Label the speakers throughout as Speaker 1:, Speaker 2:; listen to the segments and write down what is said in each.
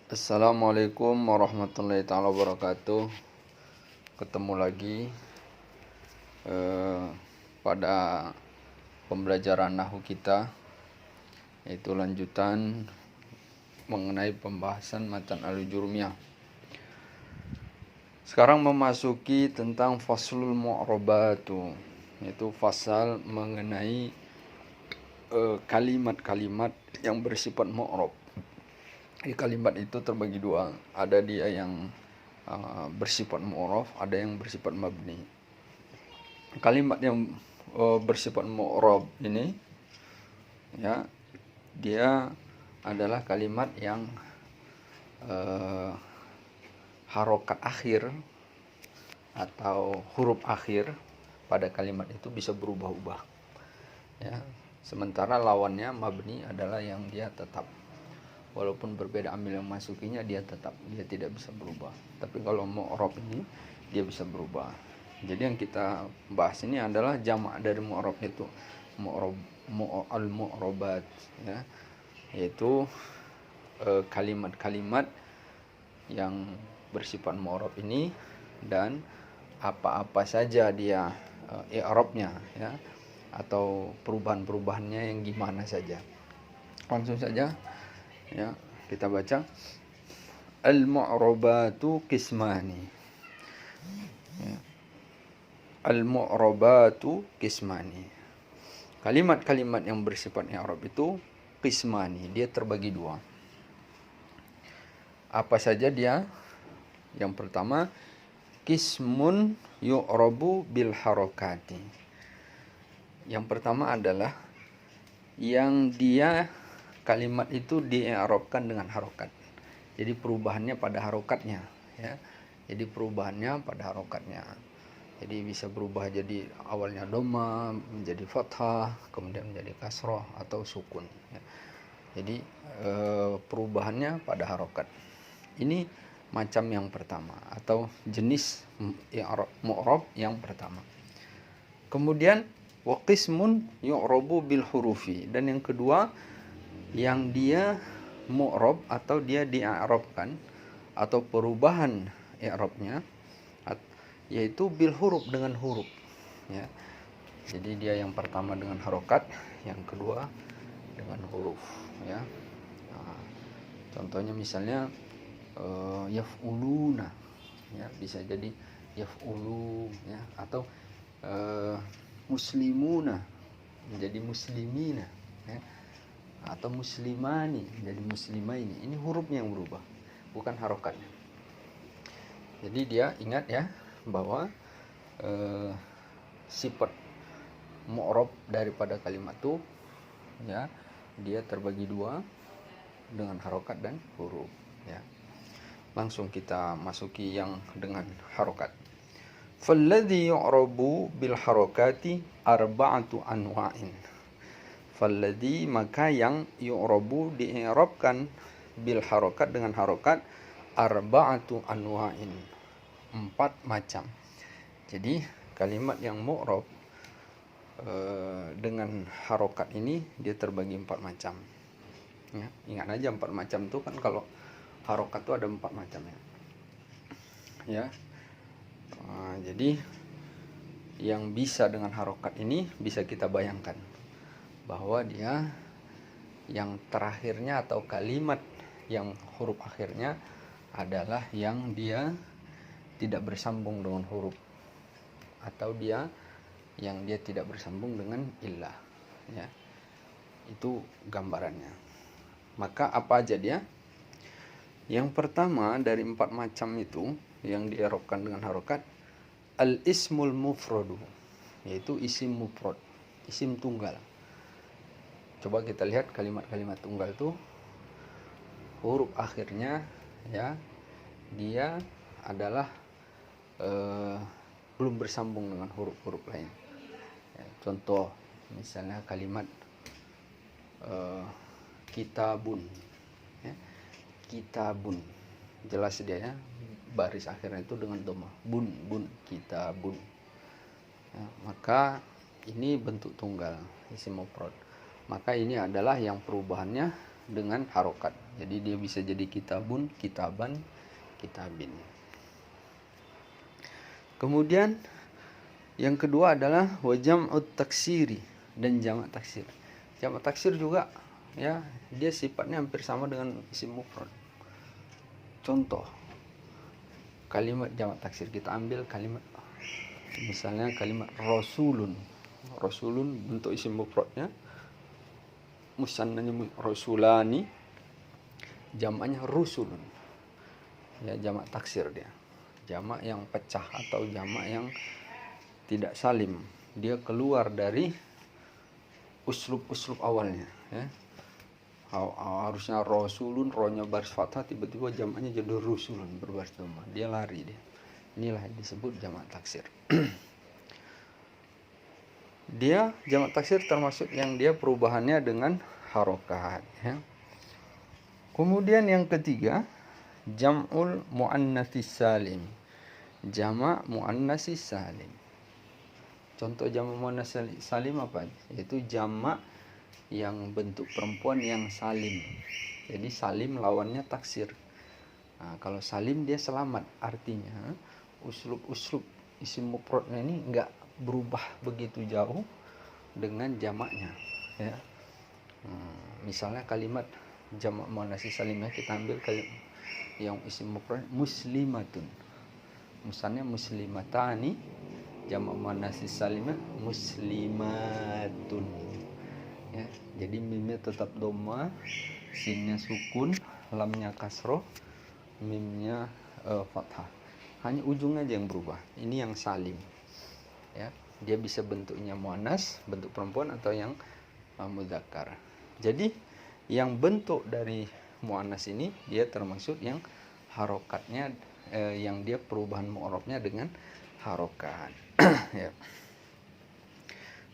Speaker 1: Assalamualaikum warahmatullahi taala wabarakatuh. Ketemu lagi pada pembelajaran nahwu kita, yaitu lanjutan mengenai pembahasan matan al-jurmiyah. Sekarang memasuki tentang faslul mu'rabatu, yaitu fasal mengenai kalimat-kalimat yang bersifat mu'rab. Kalimat itu terbagi dua, ada dia yang bersifat mu'rab, ada yang bersifat mabni. Kalimat yang bersifat mu'rab ini, ya, dia adalah kalimat yang harokat akhir atau huruf akhir pada kalimat itu bisa berubah-ubah, ya. Sementara lawannya mabni adalah yang dia tetap, walaupun berbeda amil yang masukinya, dia tetap, dia tidak bisa berubah. Tapi kalau mu'rab ini dia bisa berubah. Jadi yang kita bahas ini adalah jamak dari mu'rab, itu al-mu'rabat, ya, yaitu kalimat-kalimat yang bersifat mu'rab ini dan apa-apa saja dia i'rabnya, ya, atau perubahan-perubahannya yang gimana saja. Langsung saja, ya, kita baca. Al-mu'rabatu qismani, ya. Al-mu'rabatu qismani, kalimat-kalimat yang bersifat i'rab itu qismani, dia terbagi dua. Apa saja dia? Yang pertama, qismun yu'rabu bil harokati. Yang pertama adalah yang dia kalimat itu di-i'rabkan dengan harokat. Jadi perubahannya pada harokatnya, ya. Jadi perubahannya pada harokatnya. Jadi bisa berubah, jadi awalnya dhamma menjadi fathah, kemudian menjadi kasroh atau sukun, ya. Jadi perubahannya pada harokat. Ini macam yang pertama atau jenis mu'rab yang pertama. Kemudian wa qismun yu'rabu bil hurufi, dan yang kedua yang dia mu'rab atau dia di-i'rabkan atau perubahan i'rabnya yaitu bil huruf, dengan huruf, ya. Jadi dia yang pertama dengan harokat, yang kedua dengan huruf, ya. Nah, contohnya misalnya yaf'uluna, ya, bisa jadi yaf'ulu, ya, atau muslimuna menjadi muslimina, ya, atau muslimani menjadi muslimaini. Ini hurufnya yang berubah, bukan harokatnya. Jadi dia ingat, ya, bahwa sifat mu'rab daripada kalimat itu, ya, dia terbagi dua, dengan harokat dan huruf, ya. Langsung kita masuki yang dengan harokat. Falladhi yu'rabu bil harokati arba'atu anwa'in. Falladhi, maka yang yu'rabu di-i'rabkan bil harokat, dengan harokat, arba'atu anwa'in, 4 macam. Jadi kalimat yang mu'rab dengan harokat ini dia terbagi 4 macam, ya. Ingat aja 4 macam itu kan, kalau harokat itu ada 4 macam, ya. Jadi yang bisa dengan harokat ini bisa kita bayangkan bahwa dia yang terakhirnya atau kalimat yang huruf akhirnya adalah yang dia tidak bersambung dengan huruf, atau dia yang dia tidak bersambung dengan illah, ya. Itu gambarannya. Maka apa aja dia? Yang pertama dari 4 macam itu yang di-i'rabkan dengan harokat, al-ismul mufradu, yaitu isim mufrad, isim tunggal. Coba kita lihat kalimat-kalimat tunggal itu huruf akhirnya, ya, dia adalah belum bersambung dengan huruf-huruf lain, ya. Contoh misalnya kalimat kitabun, ya. Kitabun, jelas dia, ya, baris akhirnya itu dengan dhamma, bun, kitabun, ya. Maka ini bentuk tunggal, isim mufrad. Maka ini adalah yang perubahannya dengan harokat, Jadi dia bisa jadi kitabun, kitaban, kitabin. Kemudian yang kedua adalah wa jam'ut taksiri, dan jamak taksir. Jamak taksir juga ya, dia sifatnya hampir sama dengan isim mufrad. Contoh kalimat jamak taksir, kita ambil kalimat misalnya kalimat rasulun. Rasulun bentuk isim mufradnya, musannanya rasulani, jamaknya rusulun. Ya, jamak taksir dia. Jamak yang pecah atau jamak yang tidak salim. Dia keluar dari uslub awalnya, ya. Harusnya rasulun, rohnya baris fathah, tiba-tiba jamaknya jadi rusulun berbaris dhamma. Dia lari dia. Inilah yang disebut jamak taksir. Dia jamak taksir termasuk yang dia perubahannya dengan harokat, ya. Kemudian yang ketiga, jam'ul muannatsis salim. Jamak muannatsis salim. Contoh jamak muannatsis salim apa? Yaitu jamak yang bentuk perempuan yang salim. Jadi salim lawannya taksir. Nah, kalau salim dia selamat, artinya uslub isim mufradnya ini enggak berubah begitu jauh dengan jamaknya, ya. Misalnya kalimat jamak muannatsis salimnya kita ambil kalimat yang isim mufrad muslimatun. Misalnya muslimatani, jamak muannatsis salimnya muslimatun. Ya, jadi mimnya tetap dhamma, sinnya sukun, lamnya kasroh, mimnya fathah. Hanya ujungnya aja yang berubah. Ini yang salim. Ya, dia bisa bentuknya muannas, bentuk perempuan, atau yang mudzakkar. Jadi yang bentuk dari muannas ini dia termasuk yang harokatnya, yang dia perubahan mu'rabnya dengan harokat. Ya.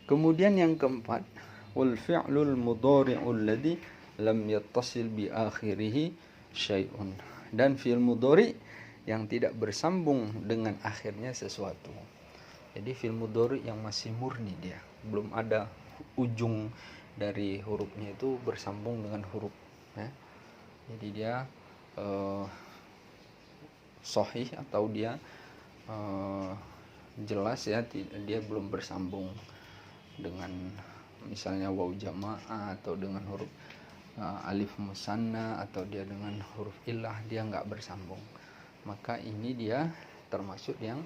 Speaker 1: Kemudian yang keempat, wal fi'lul mudhari'ul ladzi lam yattasil bi akhirih syai'un. Dan fi'il mudhari yang tidak bersambung dengan akhirnya sesuatu. Jadi fi'il mudhari yang masih murni, dia belum ada ujung dari hurufnya itu bersambung dengan huruf, ya. Jadi dia sahih atau dia jelas, ya, dia belum bersambung dengan misalnya waw jamaah atau dengan huruf alif musanna, atau dia dengan huruf illah, dia nggak bersambung. Maka ini dia termasuk yang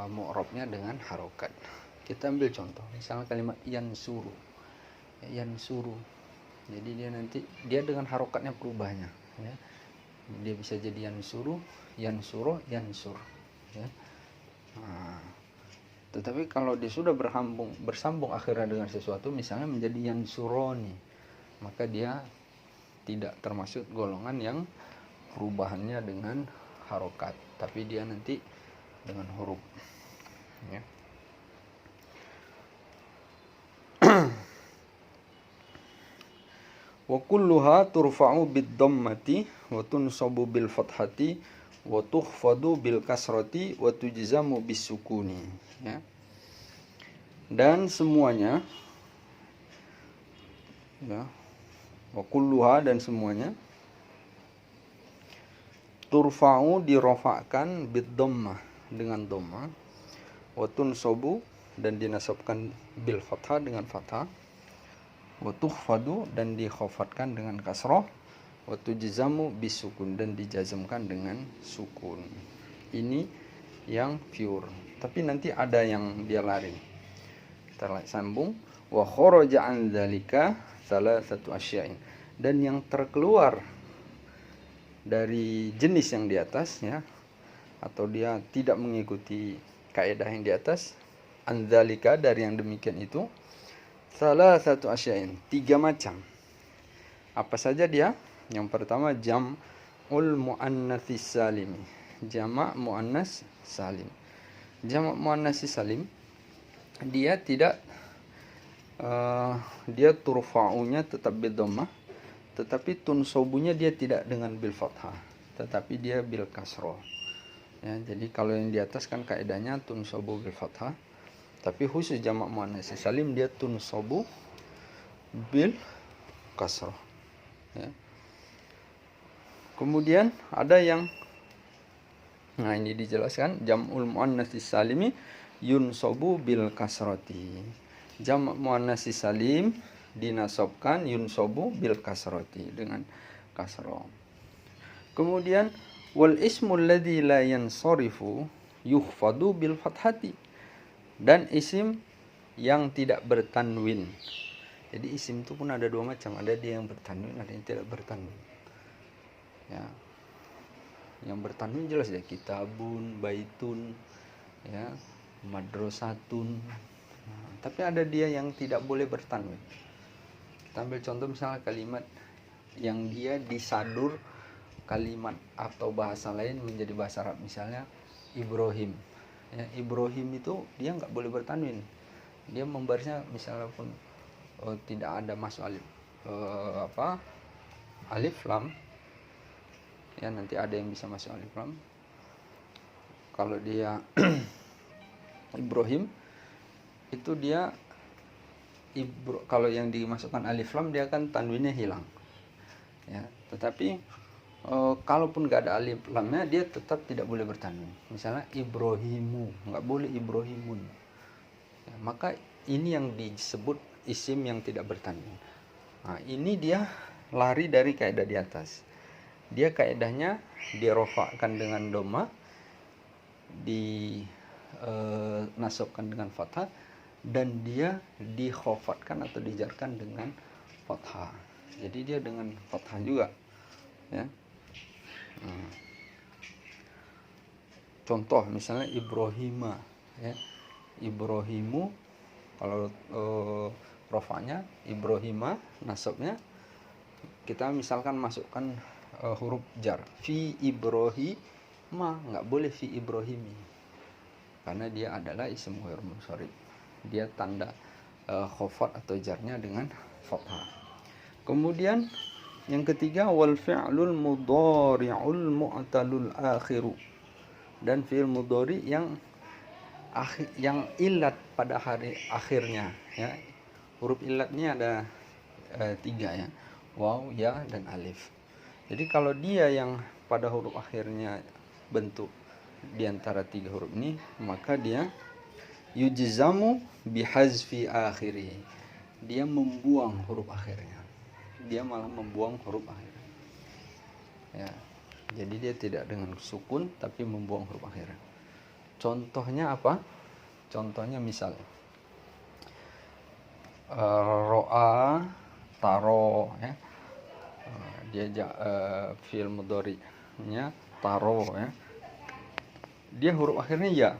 Speaker 1: mu'rabnya dengan harokat. Kita ambil contoh, misalnya kalimat yansuru. Yansuru. Jadi dia nanti dia dengan harokatnya berubahnya, ya. Dia bisa jadi yansuru, yansuro, yansur, ya. Nah, tetapi kalau dia sudah bersambung akhirnya dengan sesuatu, misalnya menjadi yansuroni, maka dia tidak termasuk golongan yang perubahannya dengan harokat, tapi dia nanti dengan huruf, ya. Wa kulluha turfa'u bid-dhammati wa tunsabu bil fathati wa tukhfadu bil kasrati wa tujzamu bis sukuni, ya. Dan semuanya, ya, wa kulluha, dan semuanya turfa'u dirofakkan bid-dhammah, dengan dhammah, wa tunsabu, dan dinasabkan bil fathah, dengan fathah, wa tukhfadu, dan dikhafatkan dengan kasrah, wa tujzamu bisukun, dan dijazmkan dengan sukun. Ini yang pure. Tapi nanti ada yang dia lari. Kita sambung, wa kharaja an dzalika salasatu asya'in, dan yang terkeluar dari jenis yang di atas, ya, atau dia tidak mengikuti kaidah yang di atas, an dzalika, dari yang demikian itu, salah satu asya'in, 3 macam. Apa saja dia? Yang pertama, jam'ul muannatsis salim, jamak muannas salim. Jamak muannatsis salim dia tidak dia turfa'unya tetap bidhammah, tetapi tunsobunya dia tidak dengan bil fathah, tetapi dia bil kasroh, ya. Jadi kalau yang di atas kan kaidahnya tunsobu bil fathah, tapi khusus jamak muannatsis salim dia tunsobu bil kasroh, ya. Kemudian ada yang, nah ini dijelaskan, jam'ul muannatsis salimi yunsobu bil kasroti. Jam' muannatsis salim dinasobkan yunsobu bil kasroti, dengan kasroh. Kemudian wal ismul ladzi la yansarifu yukhfadu bil fathati. Dan isim yang tidak bertanwin. Jadi isim itu pun ada dua macam, ada dia yang bertanwin, ada yang tidak bertanwin. Ya. Yang bertanwin jelas ya, kitabun, baitun, ya, madrasatun. Nah, tapi ada dia yang tidak boleh bertanwin. Kita ambil contoh misalnya kalimat yang dia disadur kalimat atau bahasa lain menjadi bahasa Arab, misalnya Ibrahim. Ya, Ibrahim itu dia nggak boleh bertanwin. Dia membarisnya misalnya pun tidak ada masuk alif alif lam. Ya, nanti ada yang bisa masuk alif lam. Kalau dia Ibrahim itu dia kalau yang dimasukkan alif lam dia akan tanwinnya hilang. Ya, tetapi kalaupun nggak ada alif lamnya dia tetap tidak boleh bertanwin. Misalnya Ibrahimu, nggak boleh Ibrahimun. Ya, maka ini yang disebut isim yang tidak bertanwin. Nah, ini dia lari dari kaidah di atas. Dia kaidahnya dirofakkan dengan doma, nasabkan dengan fathah, dan dia dikhofatkan atau dijarkan dengan fathah. Jadi dia dengan fathah juga, ya. Contoh misalnya Ibrahima, ya. Ibrahimu kalau rofanya, Ibrahima nasabnya kita misalkan masukkan huruf jar, fi Ibrahima, nggak boleh fi Ibrahimi, karena dia adalah isim ghair munsharif. Dia tanda khofat atau jarnya dengan fathah. Kemudian yang ketiga wal fi'lul mudhari'ul mu'talul akhiru, dan fi'il mudhari yang ilat pada hari akhirnya, ya. Huruf ilatnya ada 3, ya, waw, ya, dan alif. Jadi kalau dia yang pada huruf akhirnya bentuk di antara 3 huruf ini, maka dia yujzamu bihazfi akhiri. Dia membuang huruf akhirnya. Dia malah membuang huruf akhirnya. Ya. Jadi dia tidak dengan sukun tapi membuang huruf akhirnya. Contohnya apa? Contohnya misal ro'a, taro, ya. Dia fi'il mudhari'nya taro, ya. Dia huruf akhirnya ya.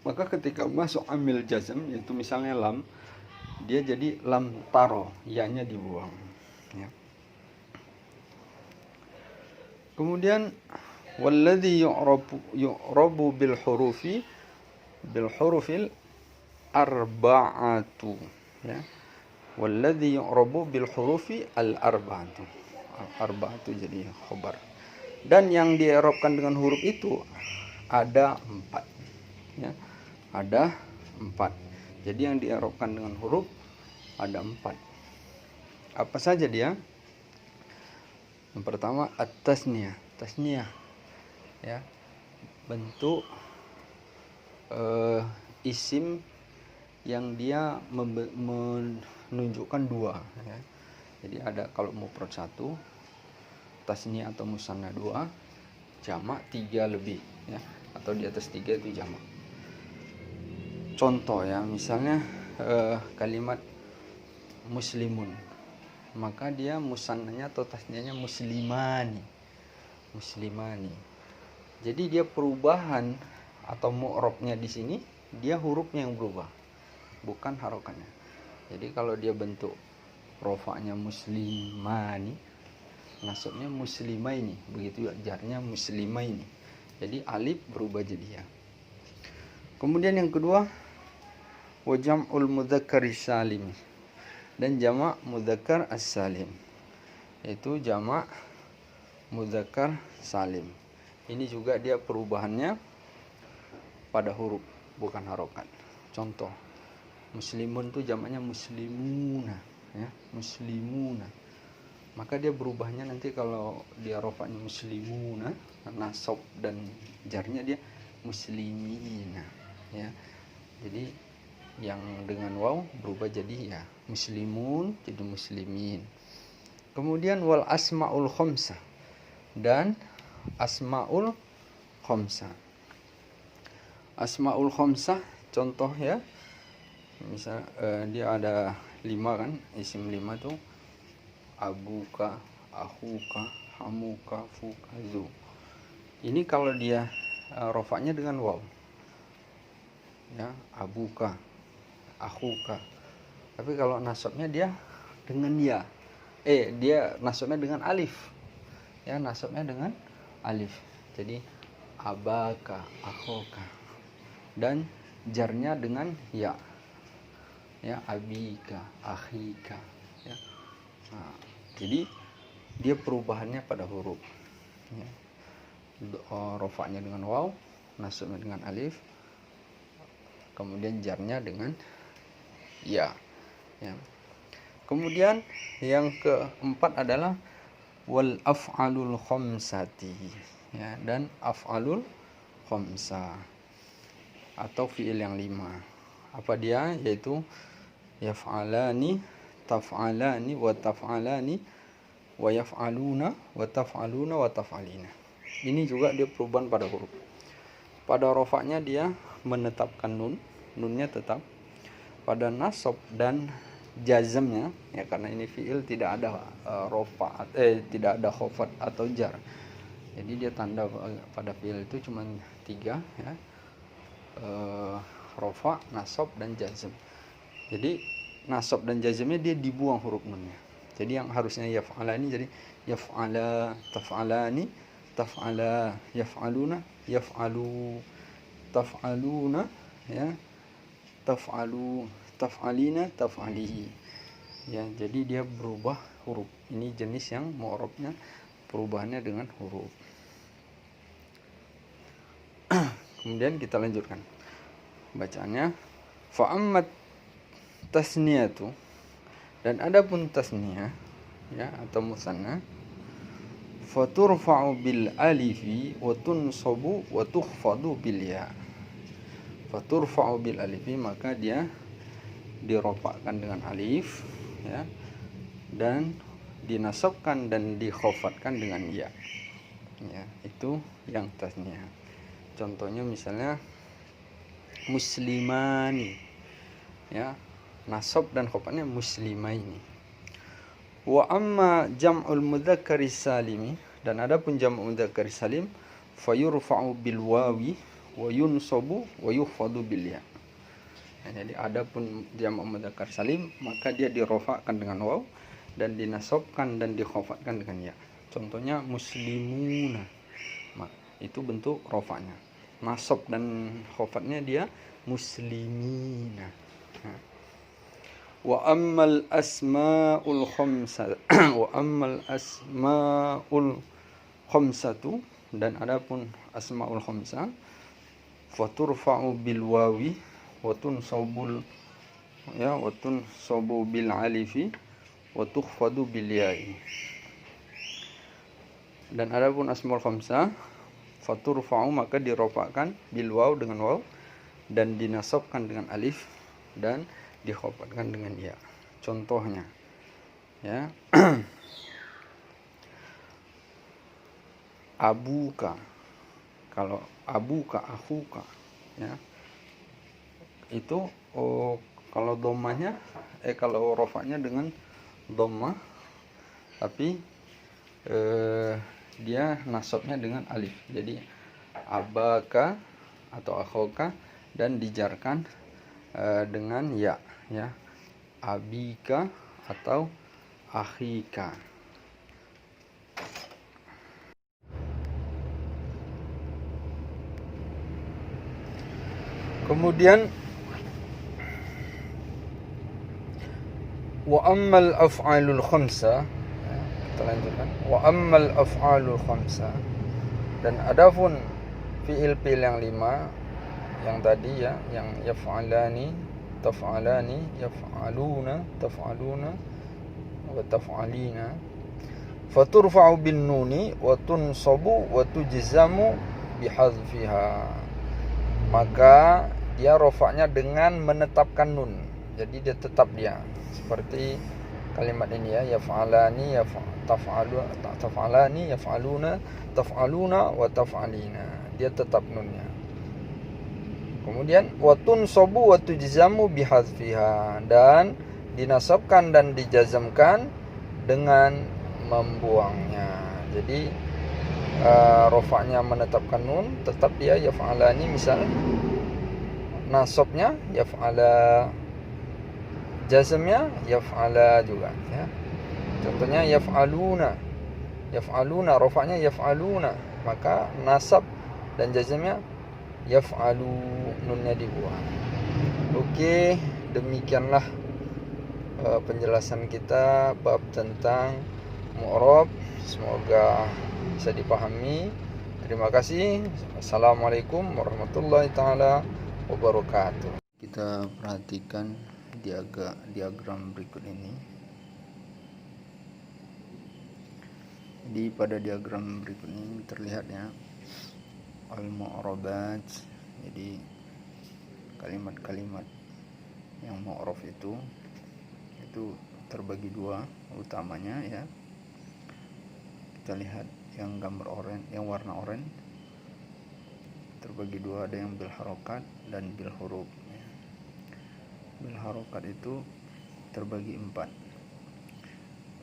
Speaker 1: Maka ketika masuk amil jazm, yaitu misalnya lam, dia jadi lam taro, ya-nya dibuang, ya. Kemudian walladzi yu'rabu bil hurufil arba'atu, ya. Walladzi yu'rabu bil hurufi al arba'atu. Arba'atu jadi khabar. Dan yang di'rabkan dengan huruf itu ada 4, ya. Ada 4. Jadi yang di'rabkan dengan huruf ada 4. Apa saja dia? Yang pertama at-tasniyah. Tasniyah, ya, bentuk isim yang dia menunjukkan 2, ya. Jadi ada kalau mufrad 1, tasniyah atau musanna 2, jamak 3 lebih, ya, atau di atas 3 itu jamak. Contoh, ya, misalnya kalimat muslimun, maka dia musannanya atau tasniyahnya muslimani. Jadi dia perubahan atau mu'rabnya di sini dia hurufnya yang berubah, bukan harokatnya. Jadi kalau dia bentuk rofa'nya muslimani, nasabnya muslimaini, begitu jarnya muslimaini. Jadi alif berubah jadi ya. Kemudian yang kedua wa jam'ul mudzakkari salim, dan jamak mudzakkar as-salim, yaitu jamak mudzakkar salim. Ini juga dia perubahannya pada huruf, bukan harokat. Contoh, muslimun itu jamaknya muslimuna, ya, muslimuna. maka dia berubahnya nanti kalau dia rofanya muslimuna, nasab dan jarnya dia muslimina, ya. Jadi yang dengan waw berubah jadi ya muslimun jadi muslimin. Kemudian wal asmaul khamsah, dan asmaul khamsah. Asmaul khamsah contoh ya, misal dia ada 5 kan, isim 5 tuh abuka, akhuka, hamuka, fuka, zu. Ini kalau dia rofanya dengan waw, ya, abuka, akhuka. Tapi kalau nasabnya dia dengan ya, dia nasabnya dengan alif, ya, nasabnya dengan alif. Jadi abaka, akhuka, dan jarnya dengan ya, ya, abika, akhika, ya. Nah, jadi dia perubahannya pada huruf, ya. Rofanya dengan waw, nasabnya dengan alif, kemudian jarnya dengan ya, ya. Kemudian yang keempat adalah wal af'alul khamsati, ya, dan af'alul khamsah atau fiil yang 5. Apa dia? Yaitu yaf'alani, taf'alani, wa taf'alani, wa yaf'aluna, wa taf'aluna, wa taf'alina. Ini juga dia perubahan pada huruf. Pada rofaknya dia menetapkan nunnya tetap. Pada nasab dan jazmnya, ya, karena ini fiil tidak ada rofa, tidak ada khofat atau jar. Jadi dia tanda pada fiil itu cuma 3, ya, rofa, nasab, dan jazm. Jadi nasab dan jazmnya dia dibuang huruf nunnya. Jadi yang harusnya yaf'alani jadi yaf'ala, taf'alani, taf'ala, yaf'aluna, yaf'alu, taf'aluna, ya, taf'alu, taf'alina, taf'alihi, ya. Jadi dia berubah huruf. Ini jenis yang mu'rabnya perubahannya dengan huruf. Kemudian kita lanjutkan bacaannya. Fa'ammat tasniyatu, dan adapun tasniyah, ya, atau musanna, faturfa'u bil alifi wa tunsabu wa tukhfadu bil ya. Faturfa'u bil alifi, maka dia dirofakkan dengan alif, ya, dan dinasabkan dan dikhofatkan dengan ya, ya. Itu yang tasniyah. Contohnya misalnya muslimani, ya, nasab dan khofatnya muslimaini. Wa amma jam'ul mudzakkari salimi, dan adapun jam'ul mudzakkari salim, fayurfa'u bil wawi wa yunsabu wa yukhfadu bil ya. Jadi adapun jam'ul mudzakkar salim, maka dia dirofakkan dengan waw dan dinasabkan dan dikhofatkan dengan ya. Contohnya muslimuna, itu bentuk rofaknya. Nasab dan khofatnya dia muslimina. Wa ammal asmaul khamsah wa ammal asmaul khamsatu, dan adapun asmaul khamsah, faturfa'u bil wawi wa tunsabu, ya, wa tunsabu bil alifi wa tukhfadu bil ya'i. Dan adapun asmaul khamsah, faturfa'u, maka dirofakkan bil waw, dengan waw, dan dinasabkan dengan alif dan dikhofatkan dengan ya. Contohnya, ya, abuka, kalau abuka, akhuka, ya, itu kalau dhammahnya, kalau rofanya dengan dhammah, tapi dia nasabnya dengan alif. Jadi abaka atau akhoka, dan dijarkan dengan ya, ya, abika atau akhika. Kemudian wa ammal af'alul khamsah, kita lanjutkan. Wa ammal af'alul khamsah, dan adapun fiil-fiil yang 5 yang tadi, ya, yang yaf'alani, taf'alani, yaf'aluna, taf'aluna, wa taf'alina. faturfa'u bin nuni wa tunsabu wa tujzamu bihadfiha. Maka dia rofaknya dengan menetapkan nun. Jadi dia tetap dia. Seperti kalimat ini ya, yaf'alani, taf'alani, yaf'aluna, taf'aluna wa taf'alina. Dia tetap nunnya. Kemudian watun sobu watu jizamu bihadfiha, dan dinasabkan dan dijazamkan dengan membuangnya. Jadi rofaknya menetapkan nun, tetap dia yaf'alani, misal nasabnya yaf'ala, jazmnya yaf'ala juga ya. Contohnya yaf'aluna rofaknya yaf'aluna, maka nasab dan jazmnya yaf'alu, nunnya dibuang. Oke, demikianlah penjelasan kita bab tentang mu'rab. Semoga bisa dipahami. Terima kasih. Assalamualaikum warahmatullahi taala wabarakatuh. Kita perhatikan diagram berikut ini. Jadi pada diagram berikut ini terlihat ya, al-mu'rabat. Jadi kalimat-kalimat yang mu'rab itu terbagi dua utamanya ya. Kita lihat yang gambar oranye, yang warna oranye terbagi dua, ada yang bil harokat dan bil huruf ya. Bil harokat itu terbagi empat.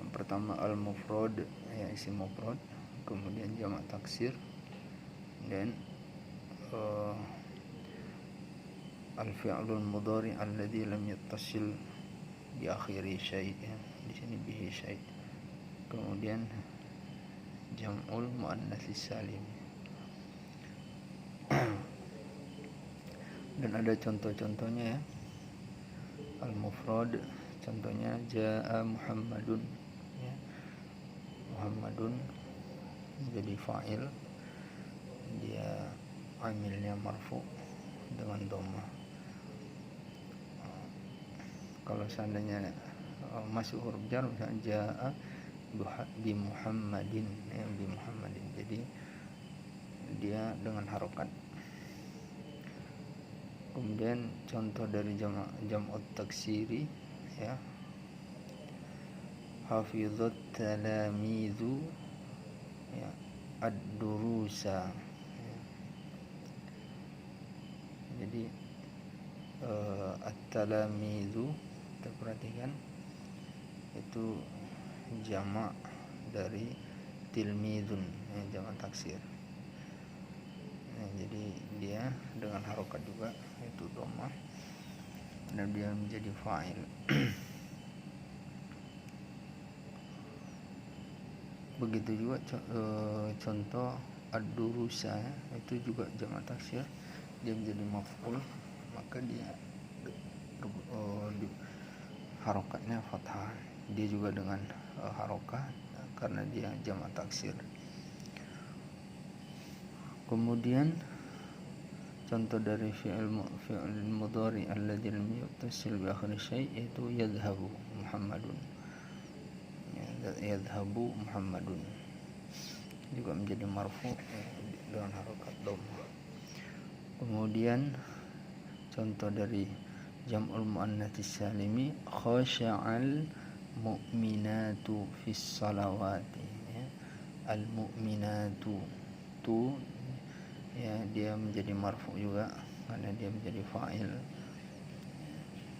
Speaker 1: Yang pertama al-mufrad, ya isim mufrad, kemudian jamak taksir, dan al-fi'lul mudhari alladzi lam yattasil bi akhiri syai', ya. Di sini bihi syai'. Kemudian jam'ul muannats salim. Dan ada contoh-contohnya ya. Al-mufrad contohnya jaa Muhammadun ya. Muhammadun menjadi fa'il, dia amilnya marfu dengan dhammah. Kalau seandainya masuk huruf jar, misalnya jaa bi Muhammadin ya, bi Muhammadin, jadi dia dengan harokat. Kemudian contoh dari jam'ut taksiri ya, hafizat talamizu ya, ad-durusa ya. Jadi at-talamizu, kita perhatikan itu jamak dari tilmizun ya, jamak taksir ya, jadi dia dengan harokat juga, itu dhammah, dan dia menjadi fa'il. Begitu juga contoh ad-durusa ya, itu juga jamak taksir, dia menjadi maf'ul, maka dia harokatnya fathah, dia juga dengan harokat karena dia jamak taksir. Kemudian contoh dari fi'il mudhari alladzi lam yattasil bi akhir syai', yaitu yadhhabu Muhammadun ya, yadhhabu Muhammadun juga menjadi marfu dengan harokat dhammah. Kemudian contoh dari jam'ul muannats salimi, khasha'al mu'minatu fis salawati ya. Al mu'minatu tu ya, dia menjadi marfu juga karena dia menjadi fa'il,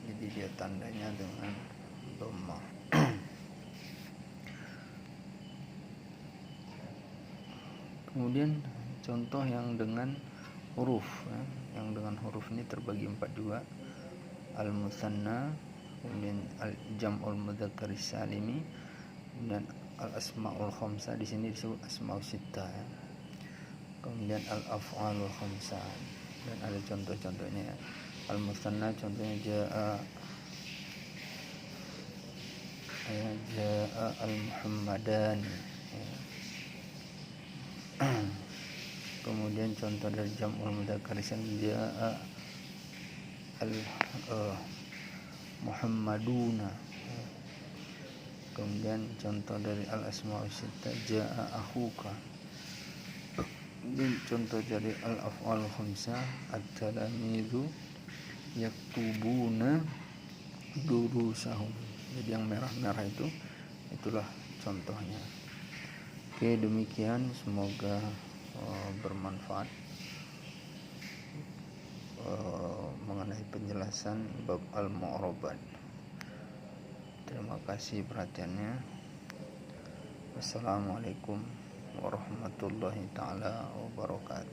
Speaker 1: jadi dia tandanya dengan dhammah. Kemudian contoh yang dengan huruf ya. Yang dengan huruf ini terbagi empat juga, al-musanna, kemudian al-jam'ul mudzakkar salimi, dan al-asmaul khamsah, di sini disebut asmaul sittah ya. Kemudian al-af'alul khamsah, dan ada contoh-contohnya ya. Al-musanna contohnya jaa ya, jaa al-muhammadan ya. Kemudian contoh dari jam'ul mudzakkar salim, jaa al muhammaduna. Kemudian contoh dari al-asma'us sittah, jaa akhuka. Dan contoh dari al-af'al khamsah, at-talamidu yaktubuna durusahum. Jadi yang merah-merah itulah contohnya. Oke, demikian, semoga bermanfaat mengenai penjelasan bab al-mu'rabat. Terima kasih perhatiannya. Wassalamualaikum warahmatullahi taala wabarakatuh.